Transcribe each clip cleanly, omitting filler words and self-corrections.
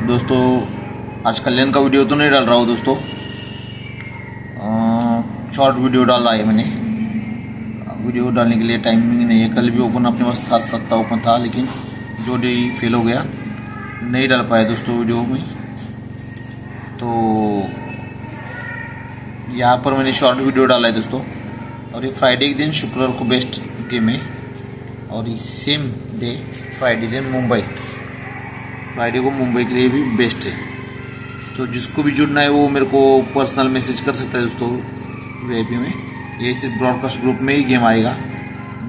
दोस्तों आज कल्याण का वीडियो तो नहीं डाल रहा हूँ दोस्तों, शॉर्ट वीडियो डाला है मैंने। वीडियो डालने के लिए टाइमिंग नहीं है। कल भी ओपन अपने पास था, 7 ओपन था, लेकिन जो डे फेल हो गया, नहीं डाल पाया दोस्तों वीडियो में। तो यहाँ पर मैंने शॉर्ट वीडियो डाला है दोस्तों। और ये फ्राइडे के दिन, शुक्रवार को बेस्ट गेम है, और सेम डे फ्राइडे दिन मुंबई, फ्राइडे को मुंबई के लिए भी बेस्ट है। तो जिसको भी जुड़ना है वो मेरे को पर्सनल मैसेज कर सकता है दोस्तों वीआईपी में। ये सिर्फ ब्रॉडकास्ट ग्रुप में ही गेम आएगा,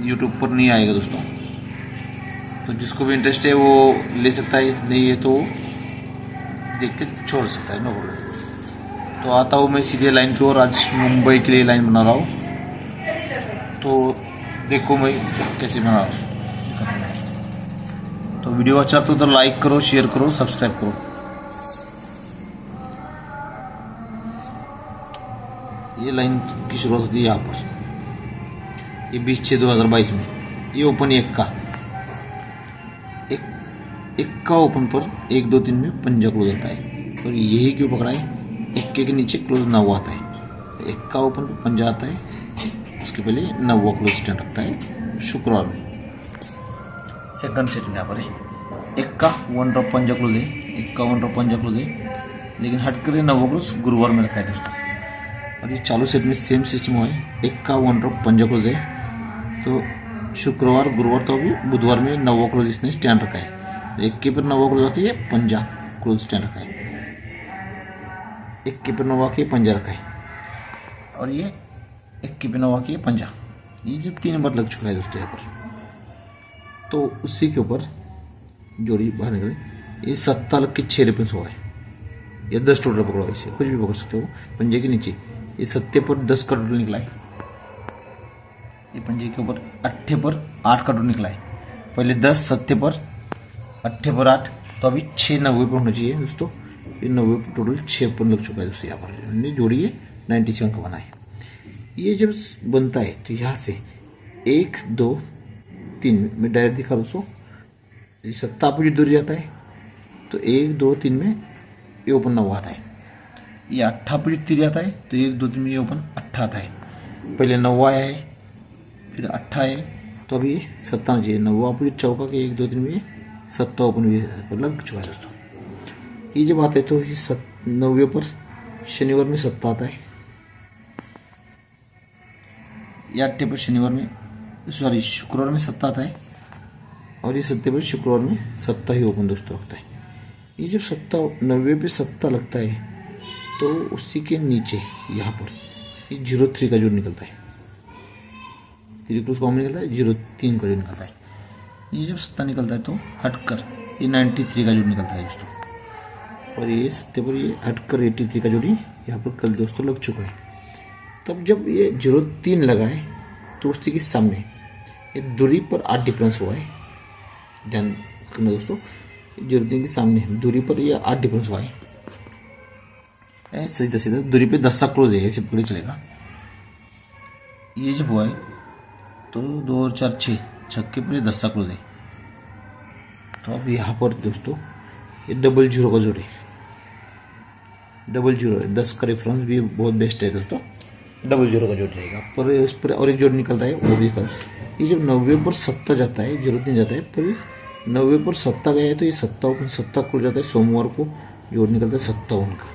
यूट्यूब पर नहीं आएगा दोस्तों। तो जिसको भी इंटरेस्ट है वो ले सकता है, नहीं है तो देख के छोड़ सकता है, नो प्रॉब्लम। तो आता हूँ मैं सीधे लाइन की ओर। आज मुंबई के लिए लाइन बना रहा हूँ, तो देखो मैं कैसे बना रहा हूँ। तो वीडियो अच्छा लगता तो लाइक करो, शेयर करो, सब्सक्राइब करो। ये लाइन की शुरुआत होती है यहाँ पर, ये 20/6/2022 में। ये ओपन एक का ओपन पर 1 2 3 में पंजा क्लोज आता है। और यही क्यों पकड़ा है, इक्के के नीचे क्लोज 9 आता है। एक का ओपन पर पंजा आता है, उसके पहले 9 क्लोज स्टैंड रखता है शुक्रवार में। सेकंड सेट में यहाँ पर है 1 का 1 ड्रॉप पंजा क्लोज है, 1 का 1 ड्रॉप पंजा क्लोज है, लेकिन हट कर 9 क्लोज गुरुवार में रखा है दोस्तों। और ये चालू सेट में सेम सिस्टम हुआ है, 1 का 1 ड्रॉप पंजा क्लोज है, तो शुक्रवार गुरुवार तो अभी बुधवार में 9 क्लोज इसने स्टैंड रखा है। 1 के पर 9 क्लोज आके ये पंजा क्लोज स्टैंड रखा है, 1 के पर 9 आके पंजा रखा है, और ये 1 के पर 9 आके पंजा। ये जो 3 बार लग चुका है दोस्तों यहाँ पर। तो उसी के ऊपर जोड़ी बाहर निकले, ये 7 लग के 6 रेफरेंस हुआ है, या 10 टोटल पकड़ो, इसे कुछ भी पकड़ सकते हो पंजे के नीचे। ये 7 पर 10 का टोटल निकला है, ये पंजे के ऊपर 8 पर 8 का टोटल निकला है। पहले 10 7 पर 8 पर 8, तो अभी 6 90 पर होना चाहिए दोस्तों। ये 90 पर टोटल 6 पर लग चुका है दोस्तों। यहाँ पर हमने जोड़ी है 97 का बना है। ये जब बनता है तो यहाँ से 1 2 3 में डायरेक्ट दिखा दोस्तों, ये 7 अपोजिट दूरी जाता है, तो 1 2 3 में ये ओपन 9 आता है। ये 8 अपोजिट 3 आता है, तो 1 2 3 में ये ओपन 8 आता है। पहले 9 आया है, फिर 8 है, तो अभी ये 7 आना चाहिए। 9 अपोजिट चौका के 1 2 3 में 7 ओपन भी लग चुका है दोस्तों। ये जब आता है तो ये 9 पर शनिवार में 7 आता है, या 8 पर शनिवार में, सॉरी शुक्रवार में 7 आता है, और ये 7 पर शुक्रवार में 7 ही ओपन दोस्तों रखता है। ये जब 90 पे 7 लगता है, तो उसी के नीचे यहाँ पर ये 03 का जोड़ निकलता है, 3 क्लोज कॉमन निकलता है, 03 का जोड़ निकलता है। ये जब 7 निकलता है तो हटकर ये 93 का जोड़ निकलता है दोस्तों। और ये 7 पर ये हटकर 83 का जोड़ी यहाँ पर कल दोस्तों लग चुका है। तब जब ये 03 लगा है, तो उसी के सामने ये दूरी पर 8 डिफरेंस हुआ है। ध्यान रखना दोस्तों, 03 के सामने दूरी पर ये 8 डिफरेंस हुआ है। सीधा सीधा दूरी पे 10 का क्लोज है, ऐसे पकड़े चलेगा। ये जब हुआ है तो 2 और 4 6 छक्के पर 10 का क्लोज है। तो अब यहाँ पर दोस्तों ये 00 का जोड़ है, 00 10 का रेफरेंस भी बहुत बेस्ट है दोस्तों। 00 का जोड़ रहेगा, पर इस पर और एक जोड़ निकलता है, वो भी कर। ये जब 90 पर 7 जाता है, 03 जाता है, पर 90 पर 7 गया है, तो ये 7 क्लोज जाता है। सोमवार को जोड़ निकलता है 57 का।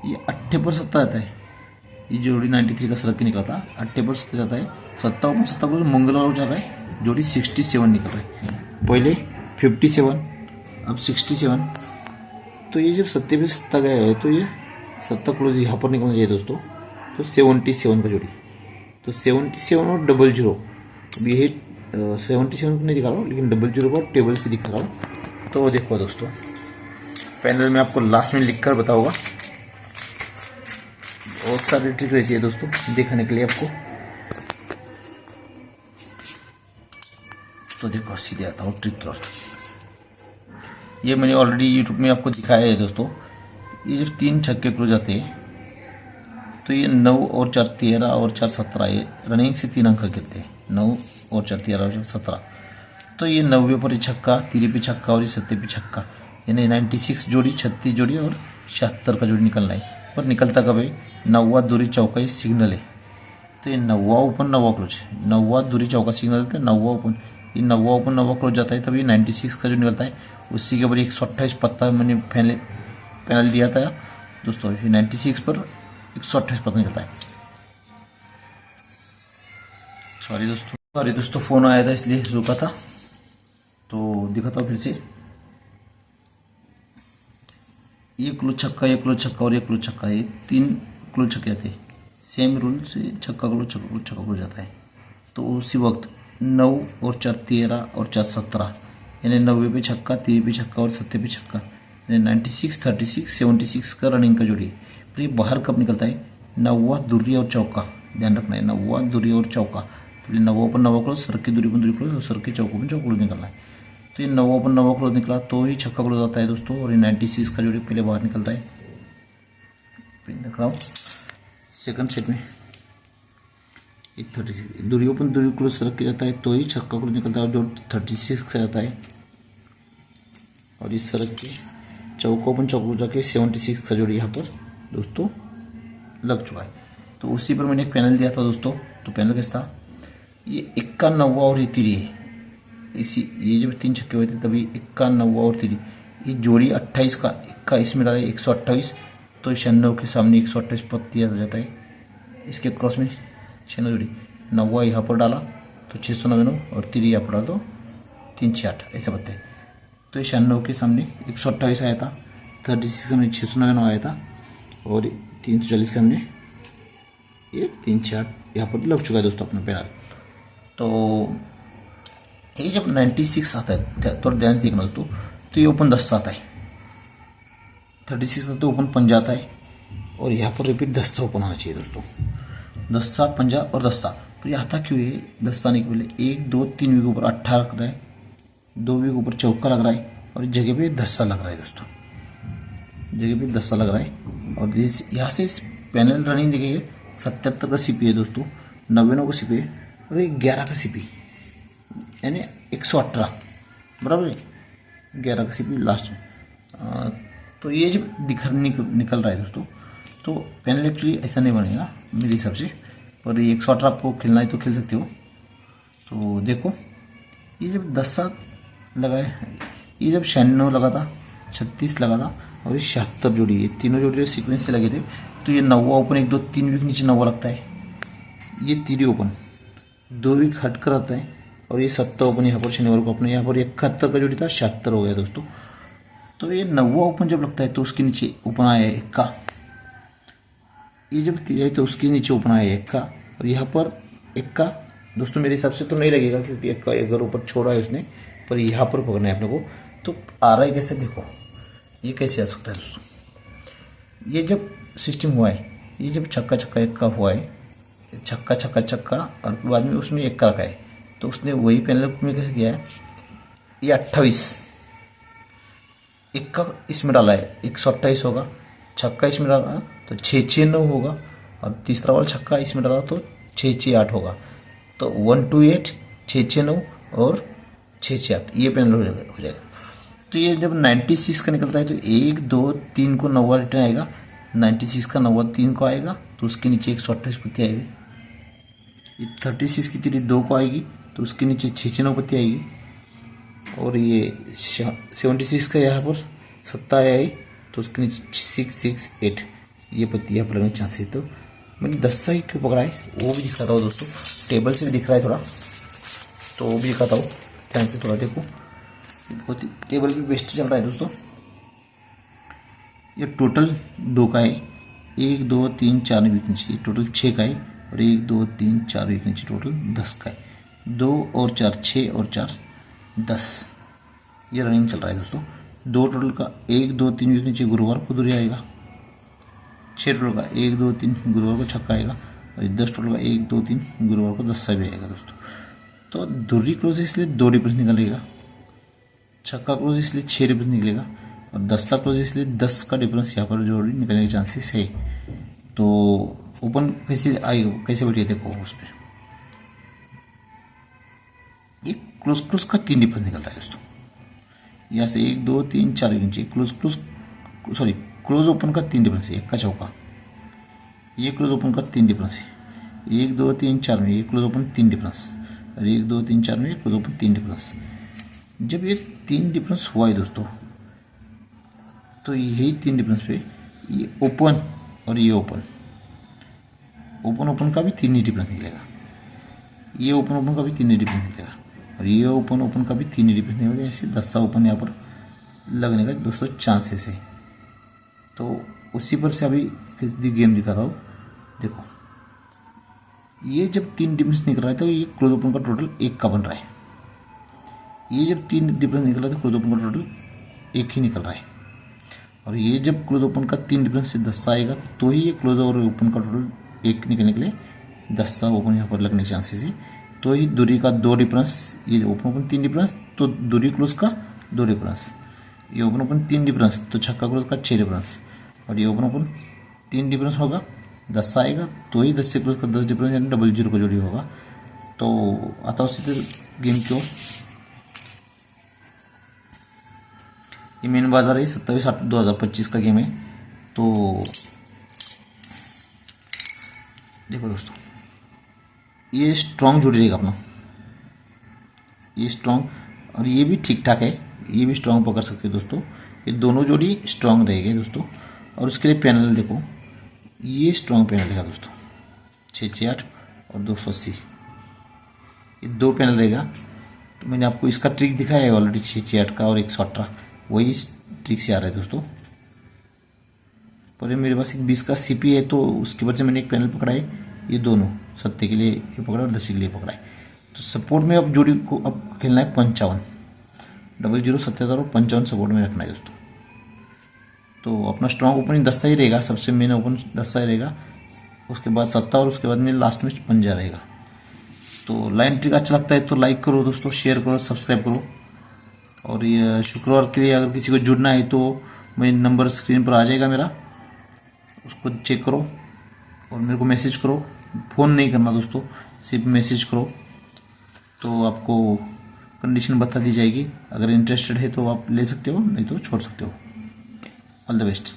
ये 8 पर 7 आता है, ये जोड़ी 93 का सरक के निकला था, 8 पर 7 जाता है, 57 क्लोज मंगलवार को जाता है, जोड़ी 67 निकल रहा है। पहले 57, अब 67। तो ये जब 7 पे 7 गया है, तो ये 7 क्लोज यहाँ पर निकलना चाहिए दोस्तों। तो 77 का जोड़ी, तो 77 और 00, ये 77 को नहीं दिखा रहा हूँ, लेकिन 00 को टेबल से दिखा रहा हूँ। तो देखो दोस्तों, पैनल में आपको लास्ट में लिखकर बताऊंगा। बहुत सारी ट्रिक रहती है दोस्तों दिखाने के लिए आपको। तो देखो सीधे आता हूँ ट्रिक की ओर। ये मैंने ऑलरेडी यूट्यूब में आपको दिखाया है दोस्तों। ये जब 3 छक्के क्लोज जाते हैं, तो ये 9 और 4 13 और 4 17, ये रनिंग से 3 अंक गिरते हैं। 9 और 4 13 और 4 17, तो ये 90 पर छक्का, 30 पे छक्का और ये 70 पे छक्का, यानी 96 जोड़ी, 36 जोड़ी और 76 का जोड़ी निकलना है। पर निकलता कब है? 9वां दूरी चौका ये सिग्नल है। तो ये 9वां ओपन 9वां क्लोज, 9वां दूरी चौका सिग्नल है, 9वां ओपन, ये 9वां ओपन 9वां क्लोज जाता है, तब ये 96 का जो निकलता है उसी के ऊपर 128 पत्ता मैंने पैनल दिया था दोस्तों। ये 96 पर 128 पत्ता निकलता है। सॉरी दोस्तों फ़ोन आया था इसलिए रुका था, तो दिखाता हूँ फिर से। ये क्लोज छक्का, ये क्लोज छक्का और ये क्लोज छक्का, ये 3 क्लोज छक्के आते हैं। सेम रूल से छक्का क्लोज छक्का क्लोज छक्का क्लोज जाता है। तो उसी वक्त 9 और 4 13 और 4 17, यानी 90 पे छक्का, 30 पे छक्का और 70 पे छक्का, यानी 96 36 76 का रनिंग का जोड़ी है। फिर ये बाहर कब निकलता है? 9वां दूरी और चौका, ध्यान रखना है, 9वां दूरी और चौका। फिर 9वां पर 9वां क्लोज, सर की दूरी पर दूरी क्लोज और सर के चौकों पर चौका क्लोज निकलना है। तो ये 9वां पर 9वां क्लोज निकला तो ही छक्का क्लोज आता है दोस्तों। और ये 96 का जोड़ी पहले बाहर निकलता है। फिर देख रहा हूँ सेकंड सेट में ये 36 दूरी ओपन दूरी क्लोज रख के जाता है तो ही छक्का क्लोज निकलता है, और जो 36 का जाता है और इस सड़क के चौका ओपन चौका जाके 76 का जोड़ी यहाँ पर दोस्तों लग चुका है। तो उसी पर मैंने एक पैनल दिया था दोस्तों। तो पैनल कैसा था? ये 91 और ये 3 है। इसी ये जब 3 छक्के हुए थे तभी 91 और 3, ये जोड़ी 28 का, इक्का इसमें डाला 128, तो 96 के सामने 128 पद दिया जाता है। इसके क्रॉस में 96 जोड़ी, 90 यहाँ पर डाला तो 699 और 3 यहाँ पर डाला तो 368 ऐसा बनता है। तो ये 96 के सामने 128 आया था, 36 के सामने 699 आया था और 340 के सामने ये 368 यहाँ पर लग चुका है दोस्तों अपना पैनल। तो ये जब 96 आता है थोड़ा ध्यान से देखना दोस्तों, तो ये ओपन 10 आता है, 36 तो ओपन 50 आता है और यहाँ पर रिपीट 10 ओपन होना चाहिए दोस्तों। 10 50 और 10। तो ये आता क्यों है? 10 आने के पहले 1 2 3 वीक ऊपर 18 लग रहा है, 2 वीक ऊपर चौका लग रहा है और जगह पे 10 लग रहा है दोस्तों, जगह पे 10 लग रहा है। और यहाँ से पैनल रनिंग देखेंगे 77 का सीपी है दोस्तों, 99 का सीपी है और 11 का सीपी, यानी 118 बराबर है, 11 का सीपी लास्ट में। तो ये जब निकल रहा है दोस्तों, तो पैनल एक्चुअली ऐसा नहीं बनेगा मेरे हिसाब से, पर ये 118 आपको खेलना है तो खेल सकते हो। तो देखो ये जब 10 लगा है, ये जब 96 लगा था, 36 लगा था और ये 76 जोड़ी, ये तीनों जोड़ी सीक्वेंस से लगे थे। तो ये 9वां ओपन 1 2 3 वीक नीचे 9वां लगता है, ये 3 ओपन 2 वीक हट कर आता है और ये 7 ओपन यहाँ पर शनिवार को अपने यहाँ पर 71 का जोड़ी था, 76 हो गया दोस्तों। तो ये 9वां ओपन जब लगता है तो उसके नीचे ओपन आया है 1 का, ये जब 3 है तो उसके नीचे ओपन आया है 1 का और यहाँ पर 1 का दोस्तों मेरे हिसाब से तो नहीं लगेगा क्योंकि 1 का अगर ऊपर छोड़ा है उसने, पर यहाँ पर पकड़ना है अपने को। तो आ रहा है कैसे? देखो ये कैसे आ सकता है दोस्तों, ये जब सिस्टम हुआ है, ये जब छक्का छक्का 1 का हुआ है, छक्का छक्का छक्का और बाद में उसमें 1 का रखा है, तो उसने वही पैनल में कैसे किया है, ये 28 1 का इसमें डाला है, 128 होगा, छक्का इसमें डाला तो 669 होगा और तीसरा वाला छक्का इसमें डाला तो 668 होगा। तो 128 669 और 668 ये पैनल हो जाएगा। तो ये जब 96 का निकलता है तो 1 2 3 को 9वां रिटर्न आएगा, 96 का 9वां 3 को आएगा तो उसके नीचे 128 पत्ती आएगी। ये 36 की 3 2 को आएगी तो उसके नीचे 669 पत्ती आएगी और ये 76 का यहाँ पर 7 आया है तो उसके नीचे 668 ये पत्ती यहाँ पर लगने चांस है। तो मैंने 10 ही क्यों पकड़ा है वो भी दिखाता हूँ दोस्तों, टेबल से भी दिख रहा है थोड़ा, तो वो भी दिखाता हूँ ध्यान से थोड़ा देखो। बहुत ही टेबल भी बेस्ट चल रहा है दोस्तों। ये टोटल 2 का है, 1 2 3 4 वीक नीचे, टोटल 6 का है और 1 2 3 4 वीक नीचे टोटल 10 का है। 2 और 4 6 और 4 10 ये रनिंग चल रहा है दोस्तों। 2 टोटल का 1 2 3 वीक नीचे गुरुवार को दूरी आएगा, 6 टोटल का 1 2 3 गुरुवार को छक्का आएगा और 10 टोटल का 1 2 3 गुरुवार को 10 भी आएगा दोस्तों। तो दूरी क्लोज इसलिए 2 डिफरेंस निकलेगा, छक्का क्लोज इसलिए 6 डिफरेंस निकलेगा और 10 का क्लोज इसलिए 10 का डिफरेंस यहाँ पर जोड़ी निकलने के चांसेस है। तो ओपन कैसे आएगा, कैसे बैठिए देखो उस पर, ये क्लोज क्लोज का 3 डिफरेंस निकलता है दोस्तों। यहाँ से 1 2 3 4 नीचे क्लोज ओपन का 3 डिफरेंस है, 1 का चौका, ये क्लोज ओपन का 3 डिफरेंस है, 1 2 3 4 में ये क्लोज ओपन 3 डिफरेंस, और 1 2 3 4 में ये क्लोज ओपन 3 डिफरेंस। जब ये 3 डिफरेंस हुआ है दोस्तों, तो यही 3 डिफरेंस पे ये ओपन और ये ओपन का भी 3 ही डिफरेंस निकलेगा, ये ओपन का भी 3 ही डिफरेंस निकलेगा, और ये ओपन का भी 3 ही डिफरेंस निकलेगा। ऐसे 10 ओपन यहाँ पर लगने का दोस्तों चांसेस है। तो उसी पर से अभी गेम दिखा रहा हूँ। देखो ये जब 3 डिफरेंस निकल रहा है तो ये क्लोज ओपन का टोटल 1 का बन रहा है। ये जब 3 डिफरेंस निकल रहा है तो क्लोज ओपन का टोटल 1 ही निकल रहा है। और ये जब क्लोज ओपन का 3 डिफरेंस से 10 आएगा तो ही ये क्लोज और ओपन का टोटल 1 निकलने के लिए 10 ओपन यहाँ पर लगने के चांसेस है। तो ही दूरी का 2 डिफरेंस, ये ओपन 3 डिफरेंस तो दूरी क्लोज का 2 डिफरेंस, ये ओपन 3 डिफरेंस तो छक्का क्लोज का 6 डिफरेंस, और ये ओपन 3 डिफरेंस होगा 10 आएगा तो ही 10 से क्लोज का 10 डिफरेंस, यानी 00 का जोड़ी होगा। तो आता उसी गेम की ओर। ये मेन बाजार है, 27/8/2025 का गेम है। तो देखो दोस्तों, ये स्ट्रॉन्ग जोड़ी रहेगा अपना, ये स्ट्रॉन्ग, और ये भी ठीक ठाक है, ये भी स्ट्रॉन्ग पकड़ सकते हैं दोस्तों। ये दोनों जोड़ी स्ट्रॉन्ग रहेगी दोस्तों। और उसके लिए पैनल देखो, ये स्ट्रॉन्ग पैनल रहेगा दोस्तों, 668 और 280, ये 2 पैनल रहेगा। तो मैंने आपको इसका ट्रिक दिखाया है ऑलरेडी, 668 का और 118, वही इस ट्रिक से आ रहा है दोस्तों। पर ये मेरे पास एक 20 का सीपी है, तो उसकी वजह से मैंने एक पैनल पकड़ा है। ये दोनों 70 के लिए ये पकड़ा और 10 के लिए पकड़ा है। तो सपोर्ट में अब जोड़ी को अब खेलना है 55, 00 77 और 55 सपोर्ट में रखना है दोस्तों। तो अपना स्ट्रॉन्ग ओपनिंग 10 ही रहेगा, सबसे मेन ओपन 10 ही रहेगा, उसके बाद 70 और उसके बाद में लास्ट में 50 रहेगा। तो लाइन ट्रिक अच्छा लगता है तो लाइक करो दोस्तों, शेयर करो, सब्सक्राइब करो। और ये शुक्रवार के लिए अगर किसी को जुड़ना है तो मेरा नंबर स्क्रीन पर आ जाएगा मेरा, उसको चेक करो और मेरे को मैसेज करो। फ़ोन नहीं करना दोस्तों, सिर्फ मैसेज करो, तो आपको कंडीशन बता दी जाएगी। अगर इंटरेस्टेड है तो आप ले सकते हो, नहीं तो छोड़ सकते हो। All the best.